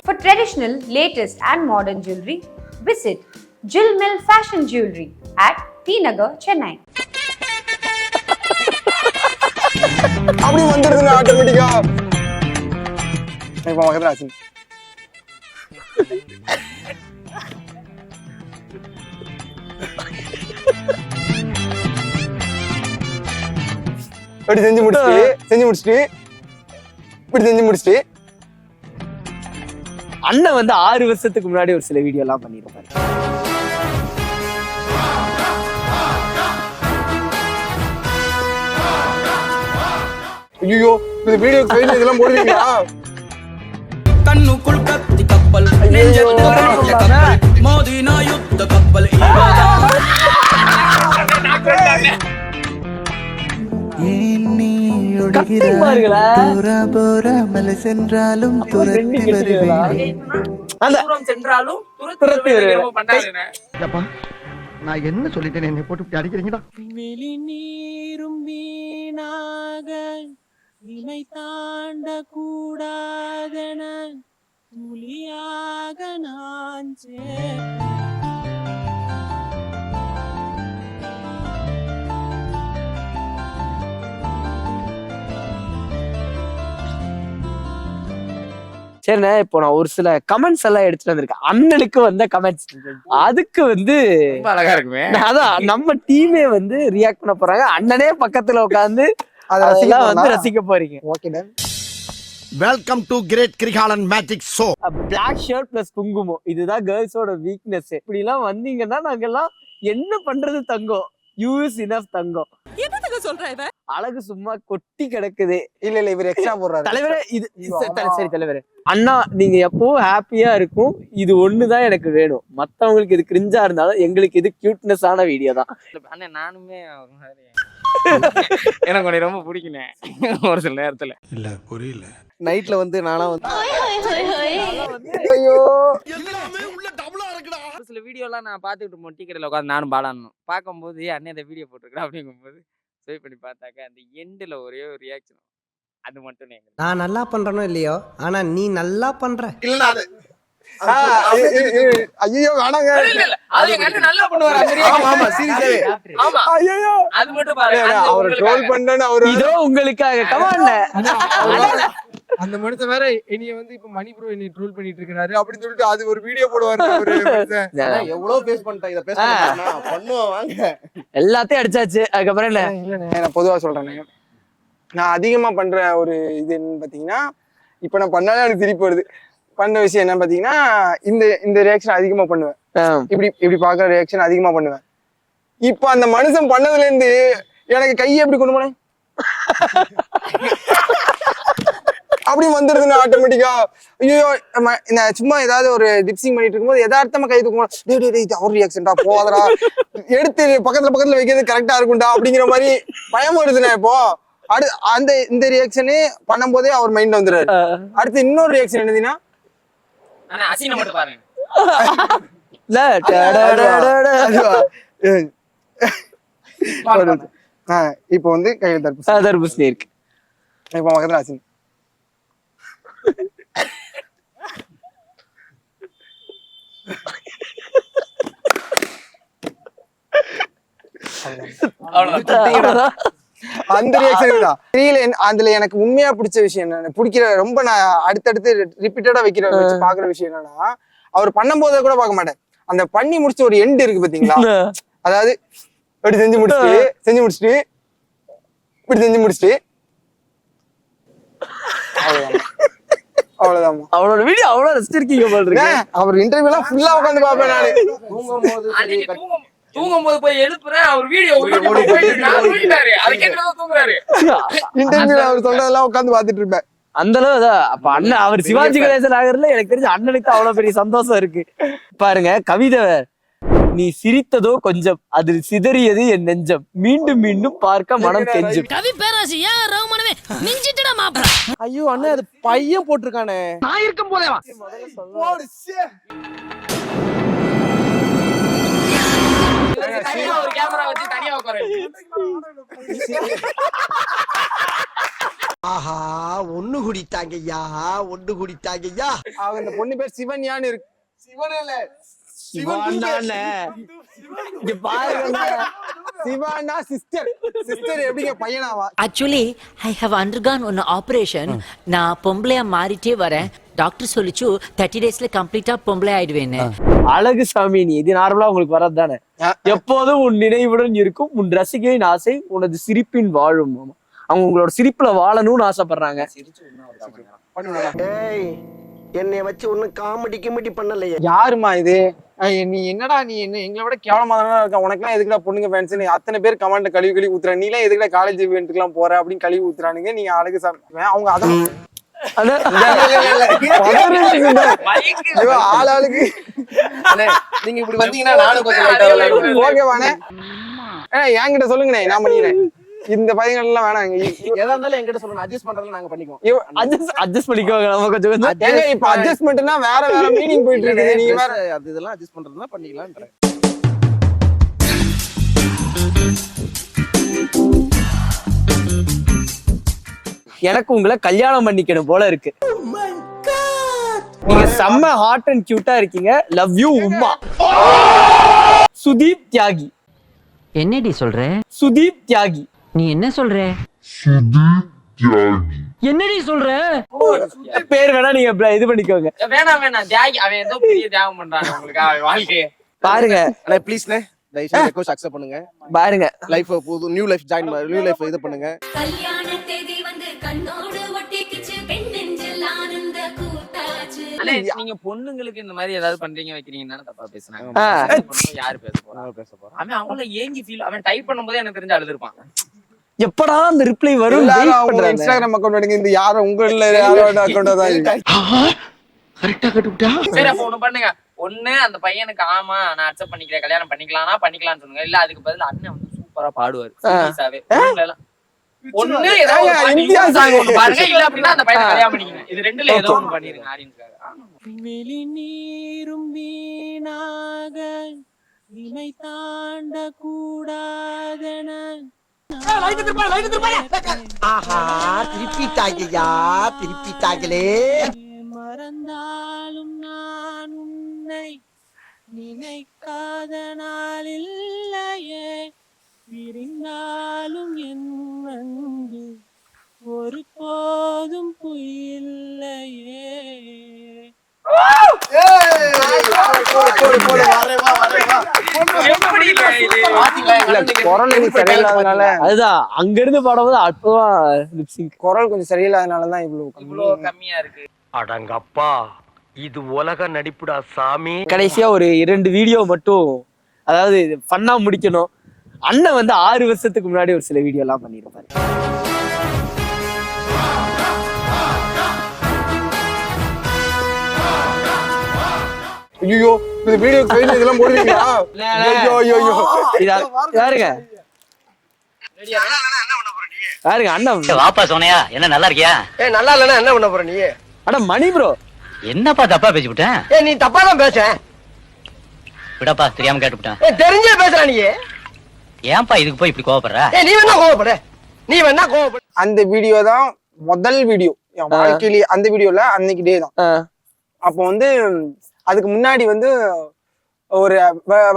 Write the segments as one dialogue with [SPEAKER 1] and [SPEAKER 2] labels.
[SPEAKER 1] For traditional, latest and modern jewelry, visit Jill Mill Fashion Jewelry at T Nagar, Chennai.
[SPEAKER 2] அப்படி வந்துடுதுங்க ஆட்டோமேட்டிக்கா. இப்போ பக்கத்துல ஆச்சு. இப்படி செஞ்சு முடிச்சுட்டு
[SPEAKER 3] அண்ணன் வந்து 6 வருஷத்துக்கு முன்னாடி ஒரு சில வீடியோ எல்லாம் பண்ணிருப்பாரு.
[SPEAKER 2] ஐயோ இந்த வீடியோ கையில இதெல்லாம் போடுவீங்களா?
[SPEAKER 4] கண்ணுக்குள் கத்தி கப்பல் மோதினா யுத்த கப்பல்
[SPEAKER 5] சென்றாலும் நான் என்ன சொல்லிட்டேன் என்னை போட்டு அடிக்கிறீங்களா?
[SPEAKER 4] வெளி நீரும் வீணாக இமை தாண்ட கூடாதன துளியாக நான்
[SPEAKER 3] சரிண்ணே, இப்போ நான் ஒரு சில கமெண்ட்ஸ் எல்லாம் எடுத்துட்டு வந்திருக்கேன். அண்ணனுக்கு வந்த கமெண்ட்ஸ் அதுக்கு வந்து
[SPEAKER 6] அழகா இருக்குமே.
[SPEAKER 3] அதான் நம்ம டீமே வந்து ரியாக்ட் பண்ண போறாங்க. அண்ணனே பக்கத்துல உட்காந்து அதெல்லாம் வந்து ரசிக்க போறீங்க.
[SPEAKER 2] ஓகேடா.
[SPEAKER 5] Welcome to great Kirikalan magic show.
[SPEAKER 3] Black shirt plus குங்குமம், இதுதான் கேர்ள்ஸோட வீக்னஸ். இப்படி எல்லாம் வந்தீங்கன்னா நாங்கெல்லாம் என்ன பண்றது தங்கம்? யூஸ் இனஃப் தங்கம். அழகு சும்மா கொட்டி கிடக்குது.
[SPEAKER 2] இல்ல இவர் எக்ஸ்ட்ரா போடுறாரு
[SPEAKER 3] தலைவரே. இது சரி தலைவரே, அண்ணா நீங்க எப்பவும் ஹாப்பியா இருக்கும். இது ஒண்ணுதான் எனக்கு வேணும். மத்தவங்களுக்கு இது கிரிஞ்சா இருந்தாலும் எங்களுக்கு இது கியூட்னஸ் ஆன வீடியோ தான்.
[SPEAKER 6] அண்ணே நானுமே எனக்கு உன்னை ரொம்ப பிடிக்குனே ஒரு சில நேரத்துல.
[SPEAKER 5] இல்ல புரியல.
[SPEAKER 3] நைட்ல வந்து நானா வந்து
[SPEAKER 2] ஐயோ
[SPEAKER 6] ஒரு சில வீடியோ எல்லாம் நான் பாத்துக்கிட்டு டீ கடையில உட்காந்து நானும் பாடணும் பார்க்கும்போது அண்ணன் இந்த வீடியோ போட்டிருக்கேன் அப்படிங்கும்போது ஸ்வைப் பண்ணி பார்த்தாக்க அந்த எண்டுல ஒரே ஒரு ரியாக்ஷன் அது மட்டும்
[SPEAKER 7] நான் நல்லா பண்றனோ இல்லையோ, ஆனா நீ நல்லா பண்ற.
[SPEAKER 2] இல்ல அது ஐயோ வேணாங்க.
[SPEAKER 6] அது எங்க அண்ணன் நல்லா பண்ணுவாரு.
[SPEAKER 2] ஆமா சீரியஸாவே.
[SPEAKER 6] ஆமா ஐயோ அது மட்டும் பாருங்க.
[SPEAKER 2] அவர் ட்ரோல் பண்ணனு அவர்
[SPEAKER 3] இதோ உங்களுக்காக கமான்.
[SPEAKER 2] அந்த மனுஷன் வேற என்னைய வந்து இப்ப மணி ப்ரோ என்னைய ட்ரோல் பண்ணிட்டு இருக்காரு அப்படின்னு சொல்லிட்டு அது ஒரு வீடியோ போடுவாரு அவரு.
[SPEAKER 5] எவ்வளவு பேஸ் பண்ணிட்டா இத பேச பண்ணுவோம் வாங்க.
[SPEAKER 3] எல்லாத்தையும் அடிச்சாச்சு. அதுக்கப்புறம் என்ன?
[SPEAKER 2] நான் பொதுவா சொல்றேன், நான் அதிகமா பண்ற ஒரு இது என்னன்னு பாத்தீங்கன்னா, இப்ப நான் பண்ணாலே எனக்கு திருப்பி வருது. பண்ண விஷயம் என்ன பாத்தீங்கன்னா, இந்த ரியாக்ஷன் அதிகமா பண்ணுவேன். இப்படி பாக்குற ரியாக்ஷன் அதிகமா பண்ணுவேன். இப்ப அந்த மனுஷன் பண்ணதுல இருந்து எனக்கு கையை எப்படி கொண்டு போனேன் அப்படி வந்துடுதுன்னு ஆட்டோமேட்டிக்கா. ஐயோ நான் சும்மா ஏதாவது ஒரு டிப்சிங் பண்ணிட்டு இருக்கும்போது எதார்த்தமா கை தூக்கணும். அவர் ரியாக்ஷன்டா போதரா எடுத்து பக்கத்துல வைக்கிறது கரெக்டா இருக்கும்டா அப்படிங்கிற மாதிரி பயம் வருதுண்ணா. இப்போ இந்த ரியாக்ஷனு பண்ணும் போதே அவர் மைண்ட்ல வந்துடுறாரு. அடுத்து இன்னொரு ரியாக்ஷன் என்னதுன்னா இப்ப வந்து கையில
[SPEAKER 3] தர்பூசணி இருக்கு.
[SPEAKER 2] இப்ப பக்கத்துல அசின் அந்த ரியாக்ஷன் தான் தெரியல. அதுல எனக்கு உண்மையா பிடிச்ச விஷயம் என்ன, பிடிக்கிற ரொம்ப நான் அடுத்தடுத்து ரிப்பீட்டடா வச்சு பாக்குற விஷயம் என்னன்னா, அவர் பண்ணும் போதே கூட பார்க்க மாட்டேன். அந்த பண்ணி முடிச்ச ஒரு எண்ட் இருக்கு பாத்தீங்களா, அதாவது இப்படி செஞ்சு முடிச்சுட்டு இப்படி செஞ்சு முடிச்சுட்டு அவ்வளவுதான்.
[SPEAKER 3] அவரோட வீடியோ அவ்வளவு ரசிச்சிருக்கீங்க போல இருக்கு.
[SPEAKER 2] அவர் இன்டர்வியூ எல்லாம் ஃபுல்லா உட்காந்து பாப்பேன் நானு.
[SPEAKER 6] தூங்கும் போது போய் எழுப்புறேன், அவர் வீடியோ போயிட்டாரு.
[SPEAKER 2] இன்டர்வியூல அவர் சொல்றதெல்லாம் உட்காந்து பாத்துட்டு இருப்பேன்.
[SPEAKER 3] அந்த அளவுதான். அப்ப அண்ணன் அவர் சிவாஜி கணேசன் ஆகிறதுல எனக்கு தெரிஞ்ச அண்ணனுக்கு அவ்வளவு பெரிய சந்தோஷம் இருக்கு. பாருங்க, கவிதை நீ சிரித்ததோ கொஞ்சம், அதில் சிதறியது என் நெஞ்சம், மீண்டும் மீண்டும் பார்க்க மனம் கெஞ்சும்.
[SPEAKER 4] கவி பேராசியா ரகுமானவே நெஞ்சிட்டடா மாப்ள.
[SPEAKER 3] ஐயோ அண்ணா, அது பையன் போட்டிருக்கானே.
[SPEAKER 5] நான் இருக்கும் போதேவா
[SPEAKER 6] ஒரு கேமரா வச்சு தனியா உட்கார
[SPEAKER 5] கூடிட்டாங்க ஐயா ஒண்ணு கூடிட்டாங்க ஐயா.
[SPEAKER 2] அவங்க இந்த பொண்ணு பேர் சிவன்யான்னு இருக்கு.
[SPEAKER 3] சிவானானே. இங்க பாருங்க.
[SPEAKER 2] சிவானா சிஸ்டர் எப்படிங்க பையனாவா?
[SPEAKER 8] Actually I have undergone one operation. நான் பொம்பளையா மாறிட்டே வரேன். டாக்டர் சொல்லிச்சு 30 daysல கம்ப்ளீட்டா பொம்பளை ஆயிடுவேன்னு.
[SPEAKER 3] அழகு சாமி, நீ இது நார்மலா உங்களுக்கு வரது தானே? எப்போதும் உன் நினைவுடன் இருக்கும் உன் ரசிகையின் ஆசை உனது சிரிப்பின் வாழும். அவங்க உங்களோட சிரிப்புல வாழணும்னு ஆசைப்படுறாங்க.
[SPEAKER 5] என்னைய வச்சு ஒன்னும் காமெடி பண்ணலையே.
[SPEAKER 2] யாருமா இது? நீ என்னடா நீ என்ன எங்களை விட கேவலமா தானே இருக்க. உனக்குலாம் எதுக்குடா பொண்ணுங்க ஃபேன்ஸ்? அத்தனை பேர் கமெண்ட் கழுவி ஊத்துற. நீ எல்லாம் எதுக்குடா காலேஜ் இவெண்ட்டுக்குலாம் போற அப்படின்னு கழுவி ஊத்துறானுங்க. நீங்க அழகு சாமி அவங்க அதான் ஆளாளுக்கு
[SPEAKER 5] நீங்க இப்படி வந்தீங்கன்னா நானும் கொஞ்சம்
[SPEAKER 2] ஓகேவானே? என்கிட்ட சொல்லுங்கண்ணே, நான் பண்ணிக்கிறேன். இந்த பையன்கள் எல்லாம் வேணாங்க.
[SPEAKER 5] எதா இருந்தாலும் என்கிட்ட சொல்லணும். அட்ஜஸ்ட் பண்றதுல நாங்க பண்ணிக்குவோம்.
[SPEAKER 3] அட்ஜஸ்ட் பண்ணிக்கோங்க. நம்ம கொஞ்சம்
[SPEAKER 2] ஏங்க இப்ப அட்ஜஸ்ட்மெண்ட்னா வேற மீனிங் போயிட்டு இருக்கு. நீங்க வேற
[SPEAKER 5] அது இதெல்லாம் அட்ஜஸ்ட் பண்றதுனா பண்ணிக்கலாம்ன்றேன்.
[SPEAKER 3] எனக்கு உங்களை கல்யாணம் பண்ணிக்கணும் போல இருக்கு. நீங்க செம்ம ஹாட் அண்ட் கியூட்டா இருக்கீங்க. லவ் யூ உம்மா. சுதீப் தியாகி.
[SPEAKER 8] என்னடி சொல்ற?
[SPEAKER 3] சுதீப் தியாகி.
[SPEAKER 8] நீ என்ன சொல்ற? என்னடி சொல்ற?
[SPEAKER 3] பேர் வேணா நீங்க இது பண்ணிக்கோங்க.
[SPEAKER 6] வேணாம் தியாகி. அவன் ஏதோ பெரிய தியாகம் பண்றான் உங்களுக்கு அவன் வாழ்க்கைய.
[SPEAKER 3] பாருங்க
[SPEAKER 5] ப்ளீஸ்ண்ணே, தயவு செஞ்சு ரெக்வெஸ்ட் அக்செப்ட் பண்ணுங்க.
[SPEAKER 3] பாருங்க
[SPEAKER 5] லைஃப் புது new life join new life இது பண்ணுங்க.
[SPEAKER 9] கல்யாண தேதி வந்து கண்ணோடு ஒட்டிக்கிச்சு பெண் நெஞ்சில் ஆனந்த கூத்தாச்சு.
[SPEAKER 6] நீங்க பொண்ணுங்களுக்கு இந்த மாதிரி ஏதாவது பண்றீங்க வைக்கிறீங்கன்னு தப்பா பேசுறாங்க. யாரு பேச போறா? அவன் அவங்கள ஏங்கி ஃபீல் அவன் டைப் பண்ணும்போது எனக்கு தெரிஞ்சு அழுதுருப்பான்.
[SPEAKER 3] எப்படா அந்த ரிப்ளை வரும்?
[SPEAKER 2] இன்ஸ்டாகிராம் அக்கௌண்ட் எடுங்க. இந்த யாரும் உங்கள யாரோட அக்கௌண்ட் தான்
[SPEAKER 5] கரெக்டா கட்டுட்டா.
[SPEAKER 6] சரி அப்ப ஒண்ணு பண்ணுங்க. ஒண்ணு அந்த பையனுக்கு ஆமா நான் அக்செப்ட் பண்ணிக்கிறேன் கல்யாணம் பண்ணிக்கலாம்னு சொல்லுங்க. இல்ல அதுக்கு பதில் அண்ணன் வந்து சூப்பரா பாடுவாரு. ஒண்ணு ஏதாவது இந்தியா சாங் ஒண்ணு பாருங்க. இல்ல அப்படின்னா அந்த பையனை கல்யாணம் பண்ணிக்கங்க. இது ரெண்டுல ஏதோ ஒண்ணு பண்ணிருங்க ஆடியன்ஸ்காக.
[SPEAKER 4] வெளி நீரும் வீணாக இமை தாண்ட கூடாதென.
[SPEAKER 5] ஆஹா திருப்பிட்டாங்களே.
[SPEAKER 4] மறந்தாலும் நான் உன்னை நினைக்காத நாள் இல்லையே. பிரிந்தாலும் என் அன்பு ஒரு போதும் பொய்யில்லையே.
[SPEAKER 2] குரல் சரியில்லாதனால
[SPEAKER 3] அதுதான் அங்க இருந்து பாடும்போது அற்புதமா
[SPEAKER 2] குரல் கொஞ்சம் சரியில்லாதனாலதான்
[SPEAKER 6] இவ்வளவு கம்மியா இருக்கு.
[SPEAKER 10] அடங்கப்பா, இது உலக நடிப்புடா சாமி.
[SPEAKER 3] கடைசியா ஒரு 2 வீடியோ மட்டும், அதாவது ஃபன்னா முடிக்கணும். அண்ணன் வந்து 6 வருஷத்துக்கு முன்னாடி ஒரு சில வீடியோ எல்லாம் பண்ணிருப்பாரு.
[SPEAKER 2] ஐயோ இந்த வீடியோ கையில இதெல்லாம் போடுவீங்களா?
[SPEAKER 3] யாருங்க யாருங்க அண்ணன்
[SPEAKER 10] வாப்பா சோனையா, என்ன நல்லா இருக்கியா?
[SPEAKER 5] நல்லா இல்லன்னா என்ன பண்ண போற நீ?
[SPEAKER 3] அட மணி ப்ரோ,
[SPEAKER 10] என்னப்பா தப்பா பேசிவிட்டேன்?
[SPEAKER 5] நீ தப்பா தான் பேச.
[SPEAKER 10] விடப்பா, தெரியாம கேட்டுவிட்டேன்.
[SPEAKER 5] தெரிஞ்சே பேசுற நீ.
[SPEAKER 10] ஏன்பா இதுக்கு போய் இப்படி கோவப்படுற?
[SPEAKER 5] நீ வேணா கோவப்பட.
[SPEAKER 2] அந்த வீடியோ தான் முதல் வீடியோ என் வாழ்க்கையிலேயே. அந்த வீடியோல அன்னைக்கு டே தான். அப்போ வந்து அதுக்கு முன்னாடி வந்து ஒரு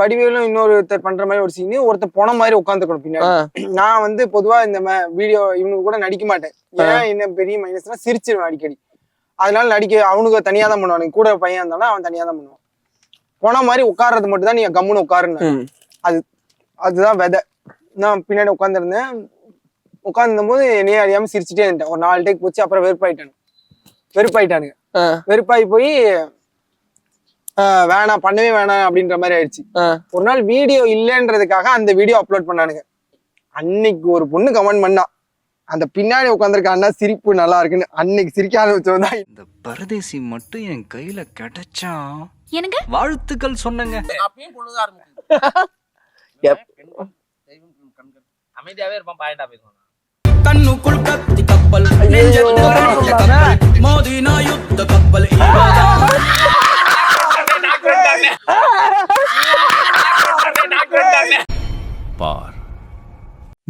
[SPEAKER 2] வடிவேலும் இன்னொருத்தர் பண்ற மாதிரி ஒரு சீனு, ஒருத்தர் போன மாதிரி உட்காந்துக்கணும் பின்னாடி. நான் வந்து பொதுவா இந்த வீடியோ இவனுக்கு கூட நடிக்க மாட்டேன். ஏன் என்ன பெரிய மைனஸ்னா சிரிச்சிருவேன் அடிக்கடி. அதனால அவனுக்கு தனியா தான் பண்ணுவானுங்க. கூட பையன் இருந்தாலும் அவன் தனியா தான் பண்ணுவான். போன மாதிரி உட்கார்றது மட்டும் தான் நீங்க கம்முன்னு உட்காருன்னு. அதுதான் விதை. நான் பின்னாடி உட்காந்துருந்தேன். உட்காந்துருந்த போது என்னையே அறியாம சிரிச்சுட்டே இருந்தேன். ஒரு 4 டேக் போச்சு. அப்புறம் வெறுப்பாயிட்டானுங்க. வெறுப்பாயி போய் வேணாம் பண்ணவே வேணாம் அப்படின்ற மாதிரி ஆயிடுச்சு. ஒரு நாள் வீடியோ இல்லைன்றதுக்காக அந்த வீடியோ அப்லோட் பண்ணானுங்க. அன்னைக்கு ஒரு பொண்ணு கமெண்ட் பண்ணா, அந்த பின்னாடி உட்காந்துருக்க அண்ணா சிரிப்பு நல்லா இருக்குன்னு. அன்னைக்கு சிரிக்க ஆரம்பிச்சோம்தான்.
[SPEAKER 11] இந்த பரதேசி மட்டும் என் கையில கிடைச்சா
[SPEAKER 9] எனக்கு
[SPEAKER 11] வாழ்த்துக்கள் சொன்னங்க.
[SPEAKER 6] அப்பயும் பொழுது ஆரம்பிச்சு அமைதியாவே இருப்பான். பாயிண்டா பேசுவான்.
[SPEAKER 4] கண்ணுக்குள் கத்தி கப்பல் மோதினா யுத்த கப்பல்.
[SPEAKER 11] பார்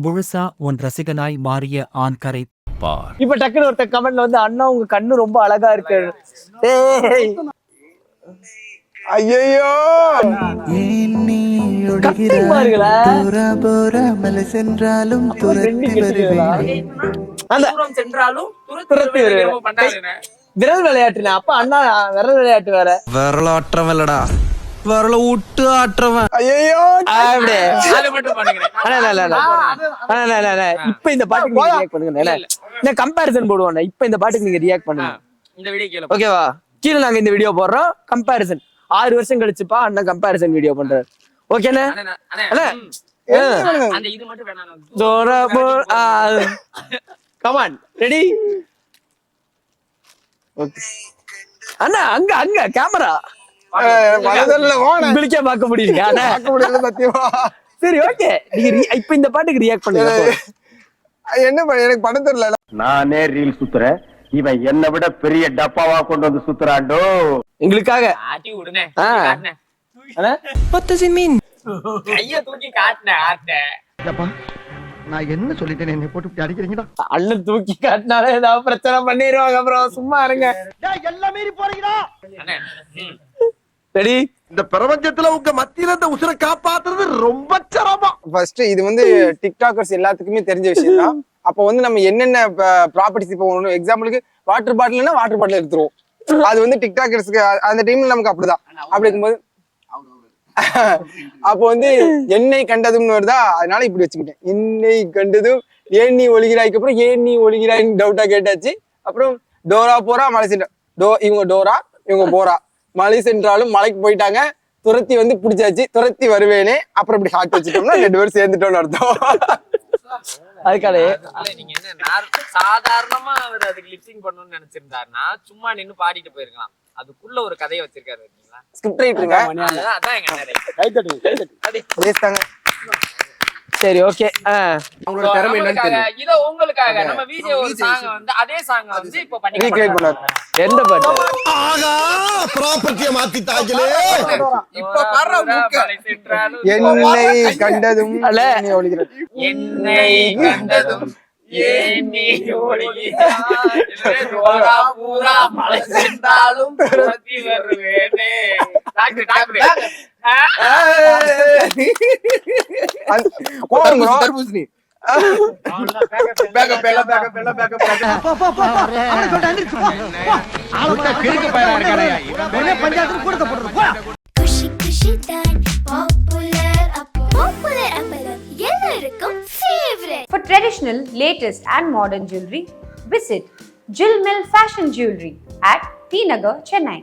[SPEAKER 11] முழுசா உன் ரசிகனாய் மாறிய ஆண்கரை
[SPEAKER 4] பார்.
[SPEAKER 3] இப்ப டக்குன்னு ஒருத்தர் கமெண்ட்ல வந்து அண்ணா உங்க கண்ணு ரொம்ப அழகா இருக்கு. ஏய்
[SPEAKER 2] ஐயோ
[SPEAKER 3] கட்டிங் பாருங்களா அந்த
[SPEAKER 6] தூரம் சென்றாலும்
[SPEAKER 3] துரத்தி வருவேன். விரல் விளையாட்டுனா அப்ப அண்ணா விரல் விளையாட்டு வேற.
[SPEAKER 11] விரலாற்றவன் இல்லடா, விரல விட்டு ஆற்றவன்.
[SPEAKER 2] ஐயோ
[SPEAKER 3] அப்படியே
[SPEAKER 6] அது மட்டும் பண்ணுகிறேன்.
[SPEAKER 3] இப்ப இந்த பாட்டுக்கு நீங்க ரியாக்ட் பண்ணுங்க. நான் கம்பேரிசன் போடுவோம். இப்ப இந்த பாட்டுக்கு நீங்க ரியாக்ட் பண்ணுங்க.
[SPEAKER 6] இந்த வீடியோ கேளு.
[SPEAKER 3] ஓகேவா? கீழே நாங்க இந்த வீடியோ போடுறோம். கம்பேரிசன் 6 வருஷம் கழிச்சுப்பா அண்ணன் கம்பேரிசன் வீடியோ பண்றாரு. ஓகேண்ணே? அண்ணே
[SPEAKER 6] அந்த இது மட்டும் வேணாம்.
[SPEAKER 3] Come on ready? அண்ணா அங்க அங்க கேமரா உங்களுக்கே பார்க்க முடியுங்க.
[SPEAKER 2] சத்தியமா.
[SPEAKER 3] சரி ஓகே, நீங்க இப்ப இந்த பாட்டுக்கு ரியாக்ட் பண்ணுங்க.
[SPEAKER 2] என்ன பண்ண எனக்கு படம் தெரியல.
[SPEAKER 5] நானே ரீல் சுத்துறேன், இவன் என்னை விட பெரிய டப்பாவா கொண்டு வந்து சுத்துறாண்டோ.
[SPEAKER 3] எங்களுக்காக
[SPEAKER 6] ஆட்டி விடுனே. கைய தூக்கி காட்டுனே ஆட்ட.
[SPEAKER 5] நான் என்ன சொல்லிட்டேன், என்னை போட்டு அடிக்கிறீங்கடா.
[SPEAKER 3] அண்ணன் தூக்கி காட்டினாலே ஏதாவது பிரச்சனை பண்ணிடுவாங்க. அப்புறம் சும்மா இருங்க.
[SPEAKER 5] எல்லாம் மீறி போறீங்களா?
[SPEAKER 3] ரெடி?
[SPEAKER 5] இந்த பிரபஞ்சத்துல உங்க மத்தியில இந்த உசுரை காப்பாத்துறது ரொம்ப சிரமம்.
[SPEAKER 2] ஃபர்ஸ்ட் இது வந்து டிக்டாக்கர்ஸ் எல்லாத்துக்குமே தெரிஞ்ச விஷயம் தான். அப்போ வந்து நம்ம என்னென்ன ப்ராப்பர்ட்டிஸ் இப்போ ஒன்று எக்ஸாம்பிளுக்கு வாட்டர் பாட்டில்னா வாட்டர் பாட்டில் எடுத்துருவோம். அது வந்து டிக்டாக்கர்ஸ்க்கு அந்த டைம்ல நமக்கு அப்படிதான். அப்படி இருக்கும்போது அப்போ வந்து எண்ணெய் கண்டதும்னு வருதா, அதனால இப்படி வச்சுக்கிட்டேன். எண்ணெய் கண்டதும் ஏன் நீ ஒழுகிறாய்க்கு அப்புறம் ஏன் நீ ஒழுகிறாய்ன்னு டவுட்டா கேட்டாச்சு. அப்புறம் டோரா போரா மலை சென்றா இவங்க டோரா இவங்க போரா மலை சென்றாலும் மலைக்கு போயிட்டாங்க. துரத்தி வந்து பிடிச்சாச்சு, துரத்தி வருவேனே. அப்புறம் இப்படி ஹார்ட் வச்சுட்டோம்னா 2 பேரும் சேர்ந்துட்டோம்னு அர்த்தம்.
[SPEAKER 3] அதுக்காக
[SPEAKER 6] நீங்க என்ன சாதாரணமா அவர் அதுக்கு லிப்சிங் பண்ணணும்னு நினைச்சிருந்தாருன்னா சும்மா நின்னு பாடிட்டு போயிருக்கலாம். அதுக்குள்ள ஒரு கதையை வச்சிருக்காரு.
[SPEAKER 2] ஸ்கிரிப்ட் ரைட்டருங்க.
[SPEAKER 6] அதான் எங்க
[SPEAKER 3] சரி ஓகே.
[SPEAKER 2] அவங்களோட திறமை என்னன்னு தெரியும்.
[SPEAKER 6] இத உங்களுக்காக நம்ம வீடியோ ஒரு சாங் வந்து அதே சாங் வந்து இப்ப பண்ணி
[SPEAKER 2] ரீக்ரியேட் பண்ணாரு.
[SPEAKER 3] எந்த பாட்டு?
[SPEAKER 5] ஆகா ப்ராப்பர்ட்டியை மாத்திட்டாங்களே.
[SPEAKER 6] இப்ப பாடுற மலை சென்றாலும்
[SPEAKER 2] எண்ணெய் கண்டதும் நீ ஒழுகிறாய்.
[SPEAKER 6] எண்ணெய் கண்டதும் ஏன் நீ ஒழுகிறாய். டோரா பூரா மலை சென்றாலும் துரத்தி வருவேனே. டாக்டர்
[SPEAKER 2] தர்பூசணி
[SPEAKER 9] குஷி குஷி தான் பாப்புலர் அப்பளம் எல்லாருக்கும் favourite.
[SPEAKER 1] For traditional, latest and modern jewelry, visit Jill Mill Fashion Jewelry at T Nagar, Chennai.